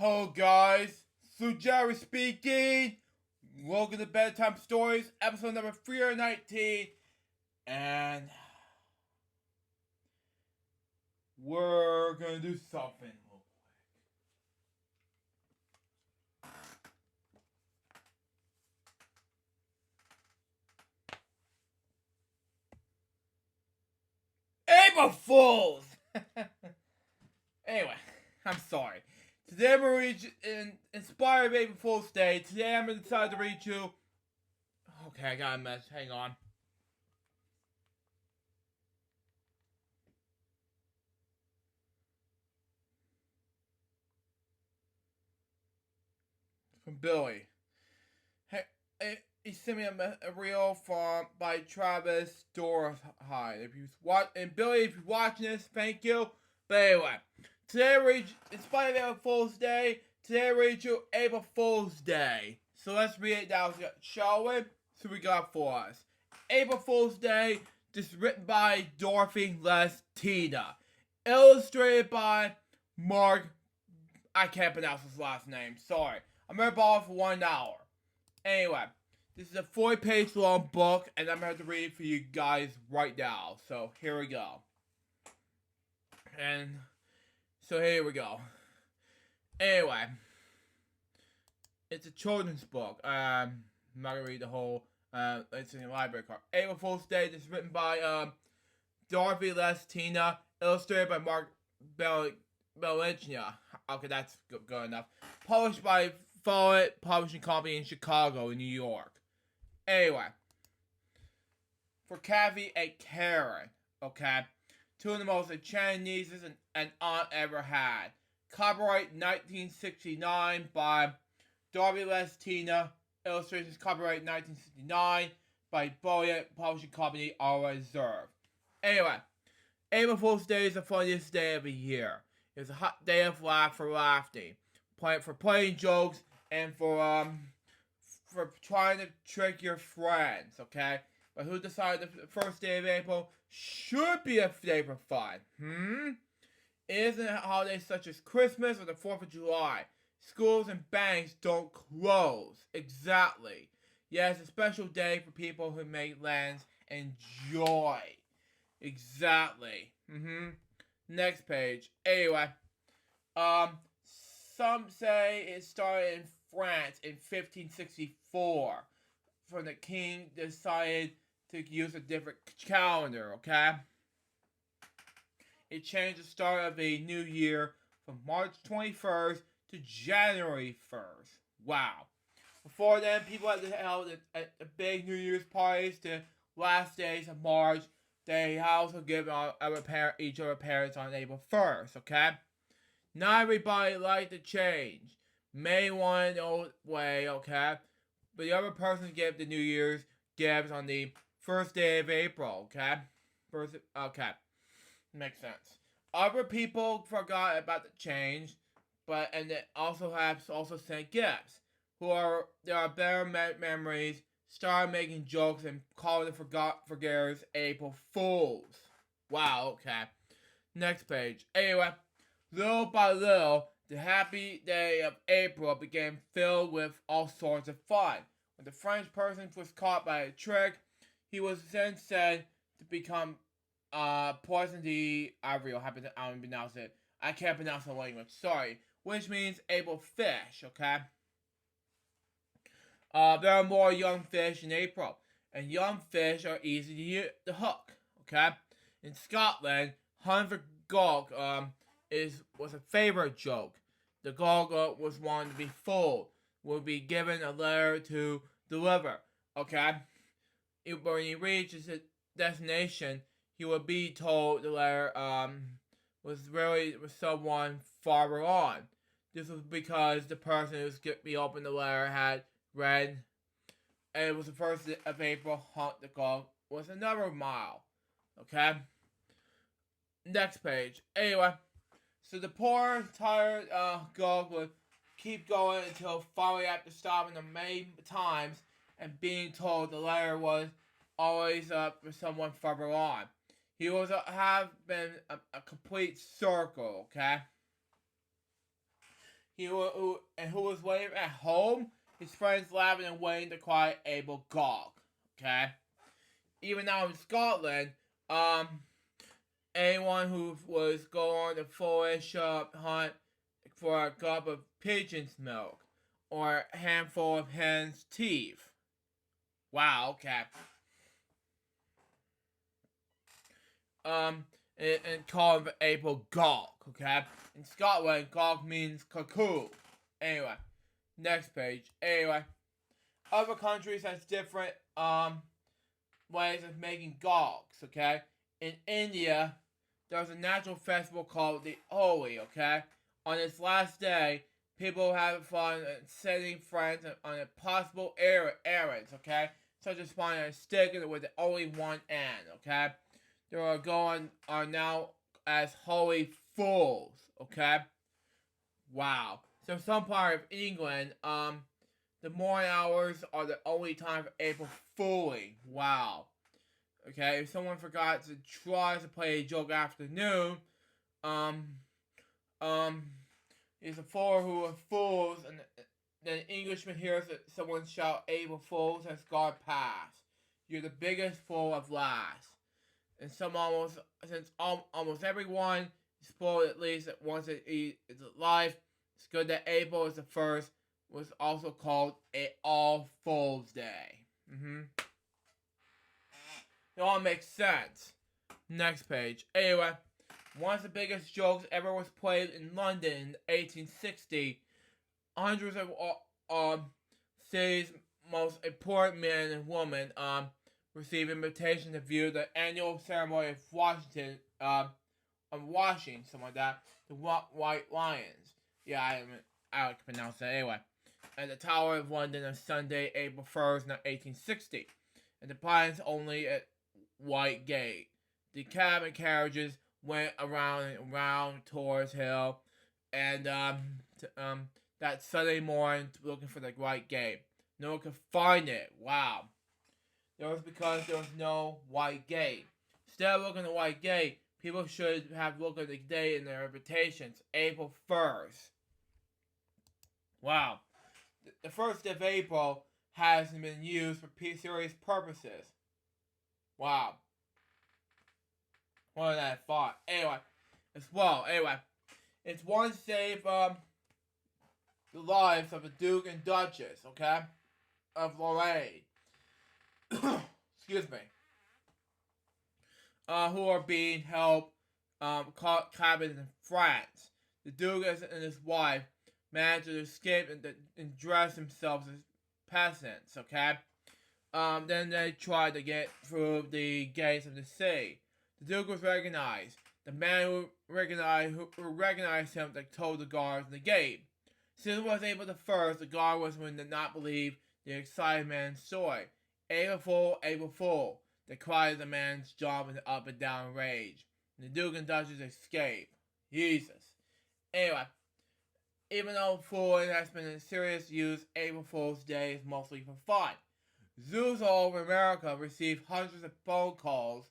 Hello guys, Jerry speaking. Welcome to Bedtime Stories, episode number 319. And we're gonna do something real quick. April Fools! Anyway, I'm sorry. Today I'm gonna read you inspired April Fool's Day. Today I'm gonna decide to read you. Okay, I got a mess. Hang on. From Billy. Hey, he sent me a reel from by Travis Dorhide. If you watch and Billy, if you're watching this, thank you. But anyway, today I read, in spite of April Fool's Day, today I read you April Fool's Day. So let's read it down, shall we? So we got for us April Fool's Day. This is written by Dorothy Les Tina, illustrated by Mark. I can't pronounce his last name. Sorry. I'm gonna borrow it for $1. Anyway, this is a 40-page long book, and I'm going to read it for you guys right now. So here we go. And so here we go. Anyway, it's a children's book. I'm not going to read the whole. It's in the library card. April Fool's Day. This is written by Dorothy Les Tina, illustrated by Mark Bellichnia. Okay, that's good enough. Published by Follett Publishing Company in Chicago, New York. Anyway, for Kathy and Karen, okay? Two of the most enchanting nieces an aunt ever had. Copyright 1969 by Dorothy Les Tina. Illustrations copyright 1969 by Follett Publishing Company, all reserved. Anyway, April Fool's Day is the funniest day of the year. It's a hot day of laughing, for playing jokes, and for trying to trick your friends, okay? But who decided the first day of April should be a day for fun? Isn't holidays such as Christmas or the 4th of July? Schools and banks don't close. Exactly. Yes, a special day for people who make lands enjoy. Exactly. Next page. Anyway, some say it started in France in 1564. When the king decided to use a different calendar, okay? It changed the start of the new year from March 21st to January 1st. Wow. Before then, people had held a big New Year's parties to last days of March. They also give each other parents on April 1st, okay? Not everybody liked the change. May want an old way, okay? But the other person gave the New Year's gifts on the first day of April, okay? Okay. Makes sense. Other people forgot about the change, and they also sent gifts. There are better memories, started making jokes and calling the forgetters April Fools. Wow, okay. Next page. Anyway, little by little, the happy day of April became filled with all sorts of fun. When the French person was caught by a trick, he was then said to become poison d'Avril. I don't pronounce it. I can't pronounce the language. Sorry. Which means April fish, okay? There are more young fish in April, and young fish are easy to hook, okay? In Scotland, hunting for gulk was a favorite joke. The gulk was wanted to be fooled, would be given a letter to deliver, okay? When he reaches his destination, he would be told the letter was someone farther on. This was because the person who opened the letter had read, and it was the 1st of April, hunt the gulk was another mile. Okay? Next page. Anyway, so the poor, tired gulk would keep going until finally, after stopping a many times and being told the letter was always up for someone further on. He was have been a complete circle, okay? who was waiting at home. His friends laughing and waiting to cry Abel Gog. Okay? Even now in Scotland, anyone who was going on a foolish hunt for a cup of pigeon's milk or a handful of hen's teeth. Wow, okay. And call him Abel Gog, okay? In Scotland, Gog means cuckoo. Anyway, next page. Anyway, other countries has different ways of making gogs, okay? In India, there's a natural festival called the Holi, okay? On its last day, people have fun and setting friends on impossible errands, okay? Such as finding a stick with only one end, okay? There are now as holy fools, okay? Wow. So some part of England, the morning hours are the only time for April Fooling. Wow. Okay, if someone forgot to try to play a joke afternoon, is a fool who are fools, and then an Englishman hears someone shout, April Fools has gone past. You're the biggest fool of last. And since almost everyone is spoiled at least once it is alive, it's good that April is the first, was also called a All Fools Day. It all makes sense. Next page. Anyway, one of the biggest jokes ever was played in London in 1860. Hundreds of city's most important men and women receive invitation to view the annual ceremony of Washington, something like that, the White Lions. Yeah, I can pronounce that anyway. At the Tower of London on Sunday, April 1st, 1860. And the Lions only at Whitegate. The cab and carriages went around and around towards Hill, and that Sunday morning looking for the White Gate. No one could find it. Wow. That was because there was no White Gate. Instead of looking at the White Gate, people should have looked at the date in their invitations, April 1st. Wow. The 1st of April hasn't been used for serious purposes. Wow. What did I thought? Anyway, it's one to save the lives of the Duke and Duchess, okay, of Lorraine. Excuse me. Who are being held cabins in France. The Duke and his wife managed to escape and dress themselves as peasants, okay? Then they tried to get through the gates of the city. The Duke was recognized. The man who recognized him told the guards in the gate. Since he was able to first, the guard was when did not believe the excited man's story. April Fool, they cried the man's jumping up and down in rage. And the Duke and Duchess escaped. Jesus. Anyway, even though fooling has been in serious use, April Fool's Day is mostly for fun. Zoos all over America receive hundreds of phone calls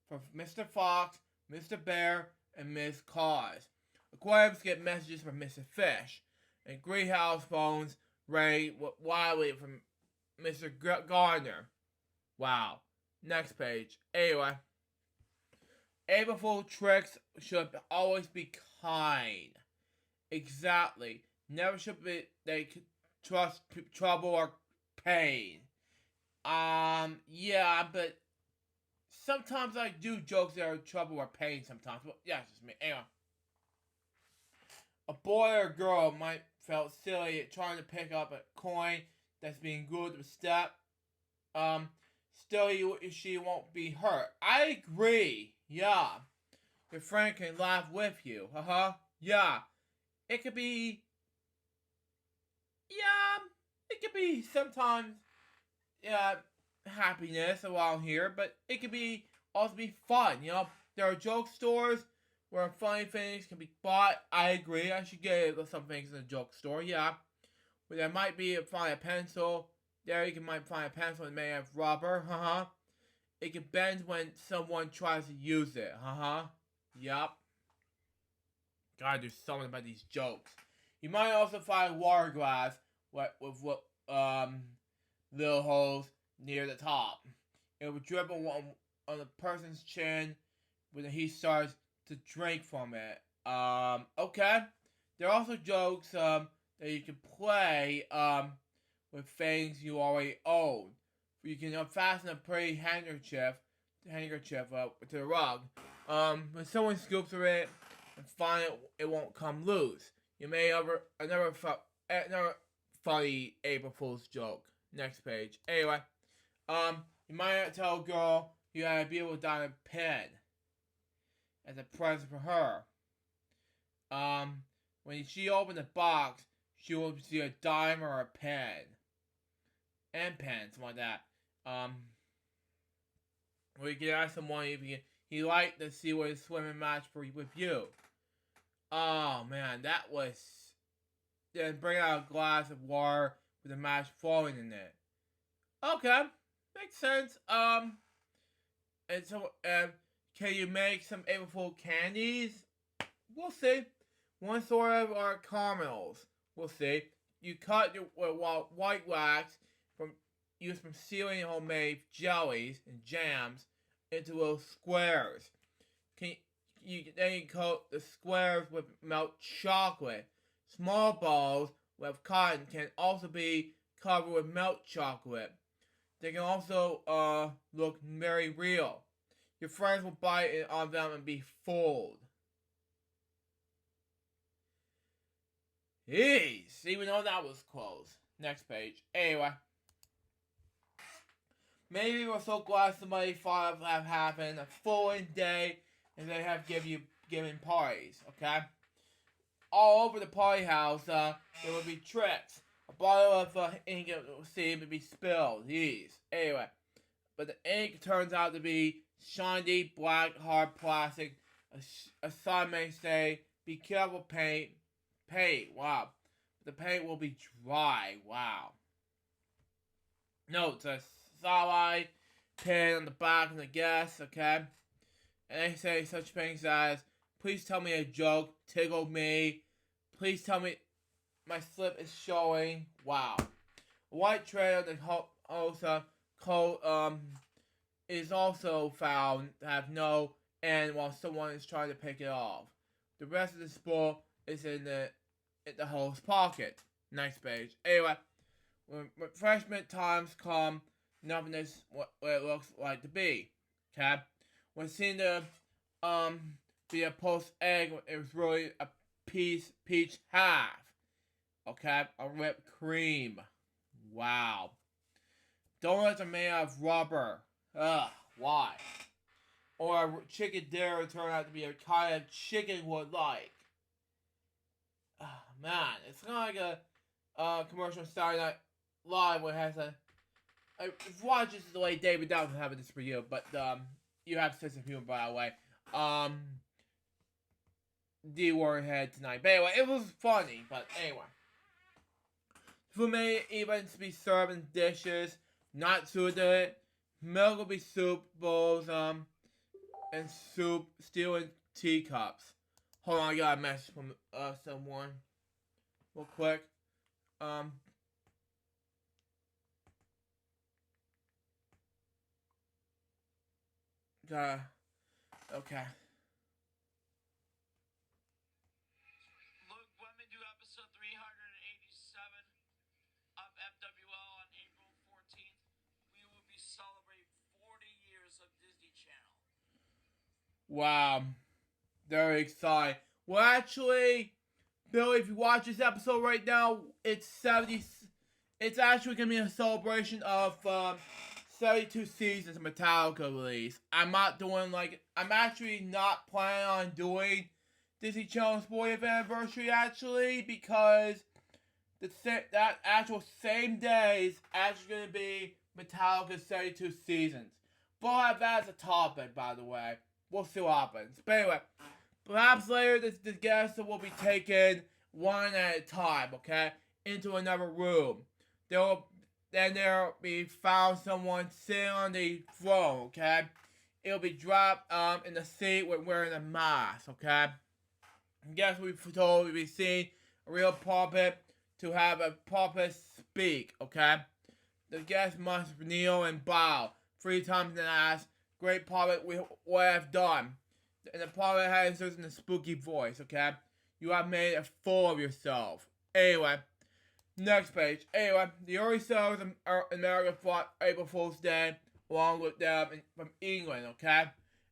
from Mr. Fox, Mr. Bear, and Ms. Claus. Aquariums get messages from Mr. Fish, and greenhouse phones ring wildly from Mr. Gardner. Wow. Next page. Anyway, April Fool tricks should always be kind. Exactly. Never should be they trust trouble or pain. Yeah, but sometimes I do jokes that are trouble or pain sometimes. But yeah, it's just me. Anyway. A boy or girl might felt silly at trying to pick up a coin that's being glued to a step. Still she won't be hurt. I agree. Yeah. Your friend can laugh with you. Yeah. It could be sometimes happiness around here, but it could be also be fun, you know. There are joke stores where funny things can be bought. I agree, I should get some things in a joke store, yeah. Where there might be find a pencil. There you might find a pencil that may have rubber, It can bend when someone tries to use it, Yup. Gotta do something about these jokes. You might also find water glass with little holes near the top. It will drip on the person's chin when he starts to drink from it. Okay. There are also jokes that you can play with things you already own. You can fasten a pretty handkerchief to the rug. When someone scoops through it and find it won't come loose. You may another funny April Fool's joke. Next page. Anyway, you might tell a girl you had a beautiful diamond pin as a present for her. When she opened the box, she will see a dime or a pen. And pen, something like that. Or you can ask someone if he liked to see what his swimming match with you. Oh man, that was. Then bring out a glass of water with a match flowing in it. Okay, makes sense. And so, can you make some April Fool candies? We'll see. One sort of are caramels. We'll see. You cut your white wax used from sealing homemade jellies and jams into little squares. Then you coat the squares with milk chocolate. Small balls with cotton can also be covered with milk chocolate. They can also look very real. Your friends will bite on them and be fooled. Jeez, even though that was close. Next page. Anyway. Maybe we're so glad somebody thought of that happened a full day and they have given parties, okay? All over the party house, there would be tricks. A bottle of ink would be spilled. Jeez. Anyway. But the ink turns out to be shiny, black, hard plastic. A sign may say, "Be careful, paint." Wow. The paint will be dry. Wow. Notes, a solid pen on the back of the guest, okay? And they say such things as, "Please tell me a joke, tickle me. Please tell me my slip is showing." Wow. A white tray on the coat is also found to have no end while someone is trying to pick it off. The rest of the spool is in the host's pocket. Next page. Anyway, when refreshment times come, nothing is what it looks like to be. Okay? When seen to be a poached egg, it was really a peach half. Okay? A whipped cream. Wow. Donuts are made out of rubber. Ugh, why? Or a chicken dinner turned out to be a kind of chicken would like. Man, it's kind of like a commercial Saturday Night Live where it has watch this the way David Down having this for you, but you have sense of humor by the way. D word head tonight. But anyway, it was funny, but anyway. Food may even be served in dishes, not suited. Milk will be soup bowls, and soup, steel and teacups. Hold on, I got a message from someone. Real quick. Okay. Look, when we do episode 387 of FWL on April 14th, we will be celebrating 40 years of Disney Channel. Wow. Very exciting. Well, actually, Billy, if you watch this episode right now, it's 70. It's actually gonna be a celebration of 72 seasons of Metallica release. I'm actually not planning on doing Disney Channel's 40th anniversary actually because that actual same day is actually gonna be Metallica's 72 seasons. But I'll have that as a topic, by the way. We'll see what happens. But anyway, perhaps later the guests will be taken one at a time, okay, into another room. There'll be found someone sitting on the throne, okay? It'll be dropped in the seat with wearing a mask, okay? Guests will be told will be seen a real puppet to have a puppet speak, okay? The guest must kneel and bow 3 times and ask, great puppet, what I've done. And the puppet answers in a spooky voice, okay? You have made a fool of yourself. Anyway, next page. Anyway, the early settlers in America fought April Fool's Day along with them from England, okay?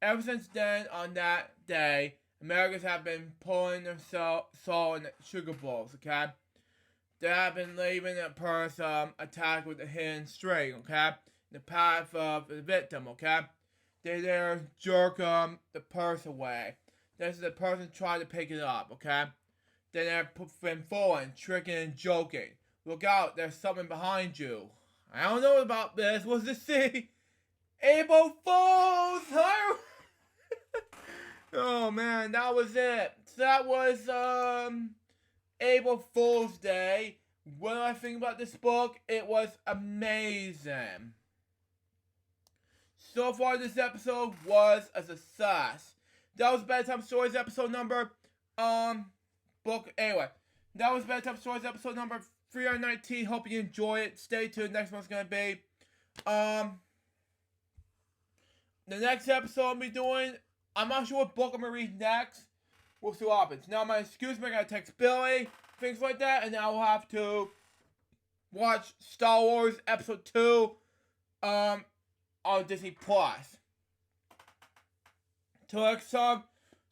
Ever since then, on that day, Americans have been pulling their salt in sugar bowls, okay? They have been leaving a person attacked with a hidden string, okay? In the path of the victim, okay? They there jerk the purse away. Then the person tried to pick it up, okay? Then they're been fooling, tricking, and joking. Look out, there's something behind you. I don't know about this. What's this see? April Fools! Oh man, that was it. So that was April Fool's Day. What do I think about this book? It was amazing. So far, this episode was a success. That was Bedtime Stories episode number, anyway. That was Bedtime Stories episode number 319. Hope you enjoy it. Stay tuned. Next one's gonna be, the next episode I'll be doing, I'm not sure what book I'm gonna read next. We'll see what happens. Now, my excuse me, I gotta text Billy, things like that, and now I'll have to watch Star Wars episode 2, on Disney Plus. Till next time,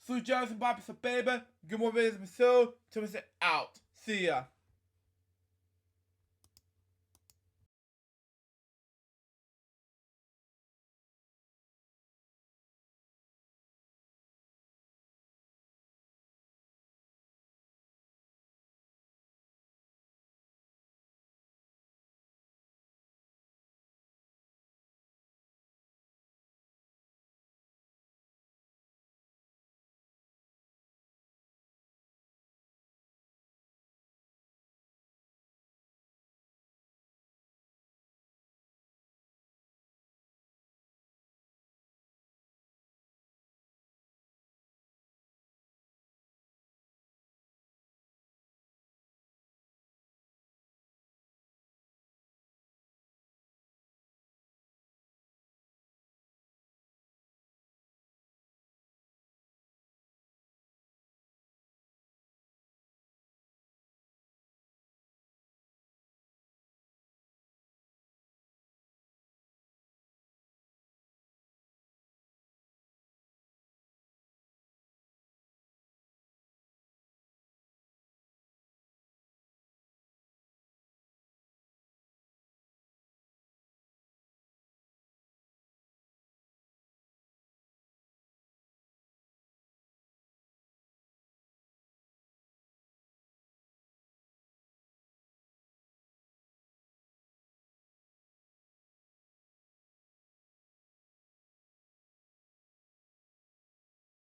Salute Johnson, Bobby, so baby. Good more videos, pursue. Till we out. See ya.